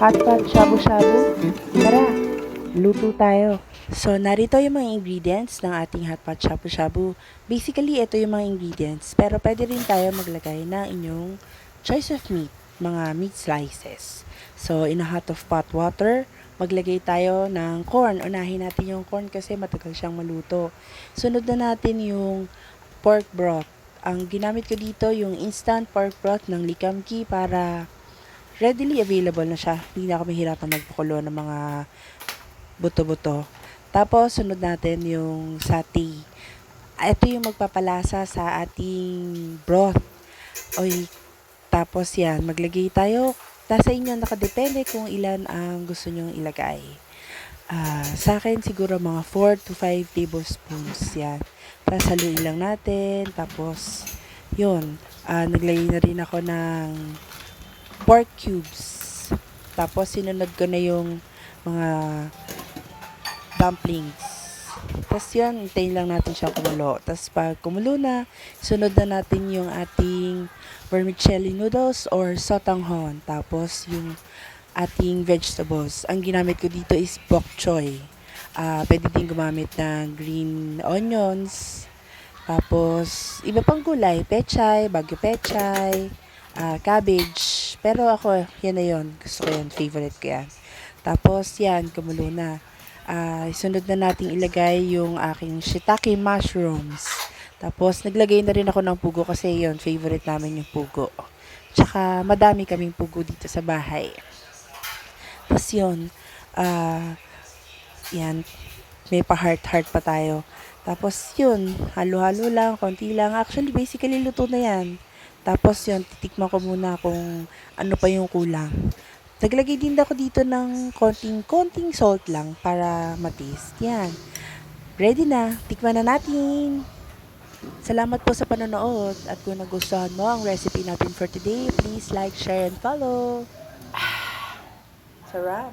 Hotpot shabu-shabu. Tara, luto tayo. So, narito yung mga ingredients ng ating hotpot shabu-shabu. Basically, ito yung mga ingredients. Pero pwede rin tayo maglagay ng inyong choice of meat, mga meat slices. So, in a hot of pot water, maglagay tayo ng corn. Unahin natin yung corn kasi matagal siyang maluto. Sunod na natin yung pork broth. Ang ginamit ko dito yung instant pork broth ng Likamki para readily available na siya. Hindi na ako mahirapan magpakulo ng mga buto-buto. Tapos, sunod natin yung satay. Ito yung magpapalasa sa ating broth. Oy, tapos yan, maglagay tayo. Nasa inyo nakadepende kung ilan ang gusto nyong ilagay. Sa akin, siguro mga 4 to 5 tablespoons. Yan. Tapos, haluin lang natin. Tapos, yun. Naglagay na rin ako ng pork cubes. Tapos, sinunod ko na yung mga dumplings. Tapos yun, hintayin lang natin siya kumulo. Tapos pag kumulo na, sunod na natin yung ating vermicelli noodles or sotanghon. Tapos yung ating vegetables. Ang ginamit ko dito is bok choy. Pwede din gumamit ng green onions. Tapos, iba pang gulay. Pechay, bagyo pechay, cabbage. Pero ako, yan na yun. Gusto ko yan. Favorite ko yan. Tapos, yan, kumulo na. Sunod na nating ilagay yung aking shiitake mushrooms. Tapos, naglagay na rin ako ng pugo kasi yun, favorite namin yung pugo. Tsaka, madami kaming pugo dito sa bahay. Tapos yun, yan, may pa-heart-heart pa tayo. Tapos yun, halo-halo lang, konti lang. Actually, basically, luto na yan. Tapos yun, titikman ko muna kung ano pa yung kulang. Naglagay din ako dito ng konting salt lang para mataste. Yan. Ready na. Tikman na natin. Salamat po sa panonood. At kung nagustuhan mo ang recipe natin for today, please like, share, and follow. Sarap.